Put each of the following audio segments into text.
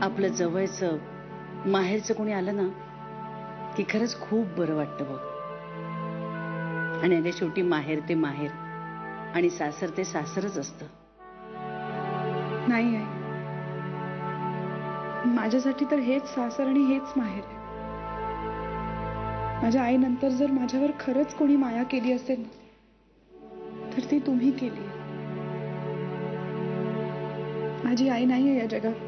आपलं जवळचं माहेरचं कोणी आलं ना की खरंच खूप बरं वाटतं बघ. आणि शेवटी माहेर ते माहेर आणि सासर ते सासरच असतं. नाही आहे, माझ्यासाठी तर हेच सासर आणि हेच माहेर आहे. माझ्या आईनंतर जर माझ्यावर खरंच कोणी माया केली असेल तर ती तुम्ही केली. माझी आई नाही आहे या जगात,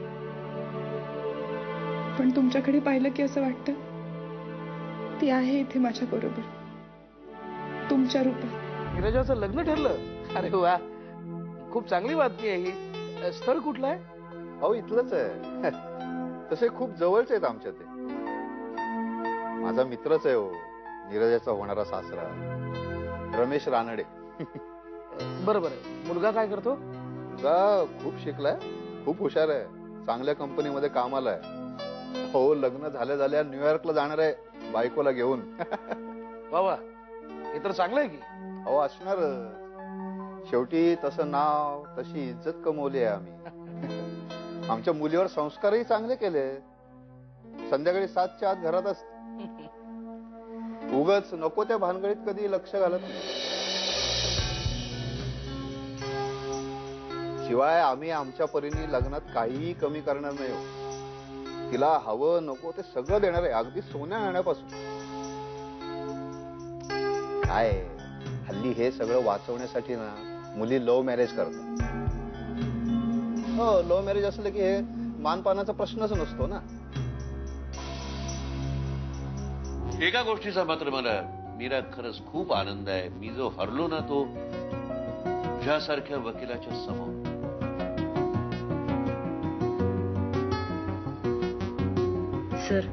पण तुमच्याकडे पाहिलं की असं वाटतं ती आहे इथे माझ्या बरोबर, तुमच्या रूपात. नीरजाचं लग्न ठरलं? अरे वा, खूप चांगली बातमी आहे ही. स्थळ कुठलं आहे? अहो इथलंच आहे. तसे खूप जवळच आहेत आमच्या ते. माझा मित्रच आहे हो, नीरजाचा होणारा सासरा रमेश रानडे. बरोबर आहे. मुलगा काय करतो? मुलगा खूप शिकलाय, खूप हुशार आहे, चांगल्या कंपनीमध्ये कामाला आहे. हो, लग्न झाल्या न्यूयॉर्कला जाणार आहे बायकोला घेऊन. वा वा, हे तर चांगलं आहे की. हो असणार, शेवटी तसं नाव तशी इज्जत कमवली आहे आम्ही. आमच्या मुलीवर संस्कारही चांगले केले. संध्याकाळी 7च्या आत घरात असते. उगाच नको त्या भानगडीत कधी लक्ष घालत नाही. शिवाय आम्ही आमच्या परीने लग्नात काहीही कमी करणार नाही हो. तिला हवं नको ते सगळं देणार आहे, अगदी सोन्या नाण्यापासून. काय हल्ली हे सगळं वाचवण्यासाठी ना मुली लव्ह मॅरेज करतात. हो, लव्ह मॅरेज असलं की हे मानपानाचा प्रश्नच नसतो ना. एका गोष्टीचा मात्र मला मीरा खरंच खूप आनंद आहे. मी जो हरलो ना तो तुझ्यासारख्या वकिलाच्या समोर. सर,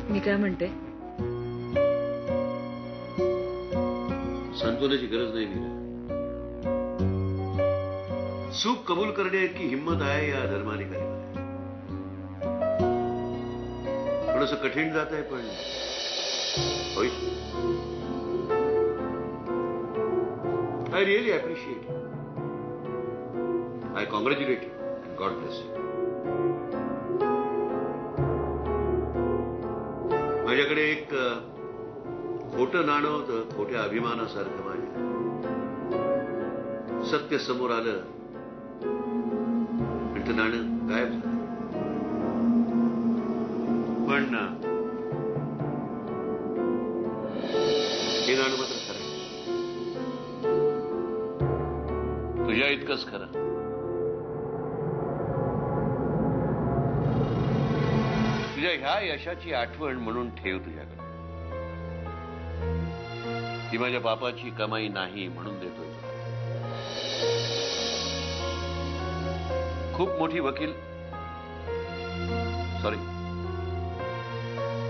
मी काय म्हणते, सांत्वनाची गरज नाही मीरा. चूक कबूल करण्याइतकी हिंमत आहे या धर्माधिकारीला. थोडंसं कठीण जात आहे पण होईल. I really appreciate. I congratulate you and God bless you. माझ्याकडे एक खोटं नाणं होतं, खोट्या अभिमानासारखं. माझ्या सत्य समोर आलं आणि ते नाणं गायब झालं. पण हे नाणं मात्र खरं आहे. तुझ्या इतकंच खरं. तुझ्या ह्या यशाची आठवण म्हणून ठेव तुझ्याकडे. ती माझ्या बापाची कमाई नाही म्हणून देतोय. खूप मोठी वकील, सॉरी,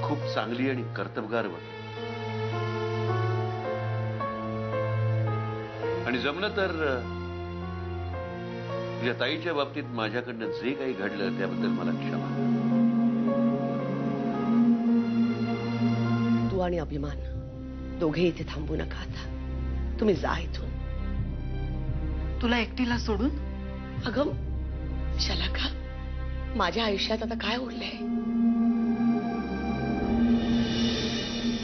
खूप चांगली आणि कर्तबगार वकील. आणि जमलं तर तुझ्या ताईच्या बाबतीत माझ्याकडनं जे काही घडलं त्याबद्दल मला क्षमा. तू आणि अभिमान दोघे इथे थांबू नका. आता तुम्ही जा इथून. तुला एकटीला सोडून? अगं शलाका, माझ्या आयुष्यात आता काय उरलंय?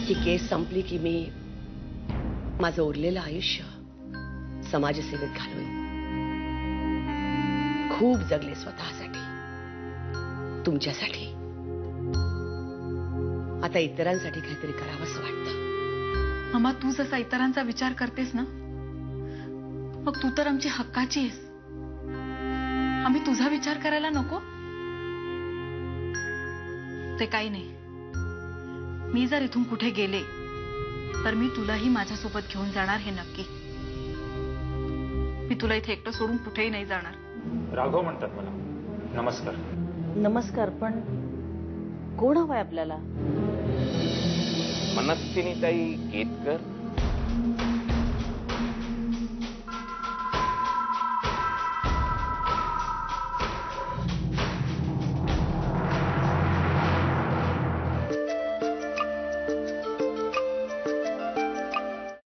ही केस संपली की मी माझं उरलेलं आयुष्य समाजसेवेत घालवेन. खूप जगले स्वतःसाठी, तुमच्यासाठी. आता इतरांसाठी काहीतरी करावंसं वाटतं. मामा, तू जसा इतरांचा विचार करतेस ना, मग तू तर आमची हक्काची आहेस. आम्ही तुझा विचार करायला नको? ते काही नाही. मी जर इथून कुठे गेले तर मी तुलाही माझ्यासोबत घेऊन जाणार, हे नक्की. मी तुला इथे एकटं सोडून कुठेही नाही जाणार. राघव म्हणतात मला. नमस्कार. नमस्कार. पण कोण हवंय आपल्याला? मनस्विनीताई केतकर.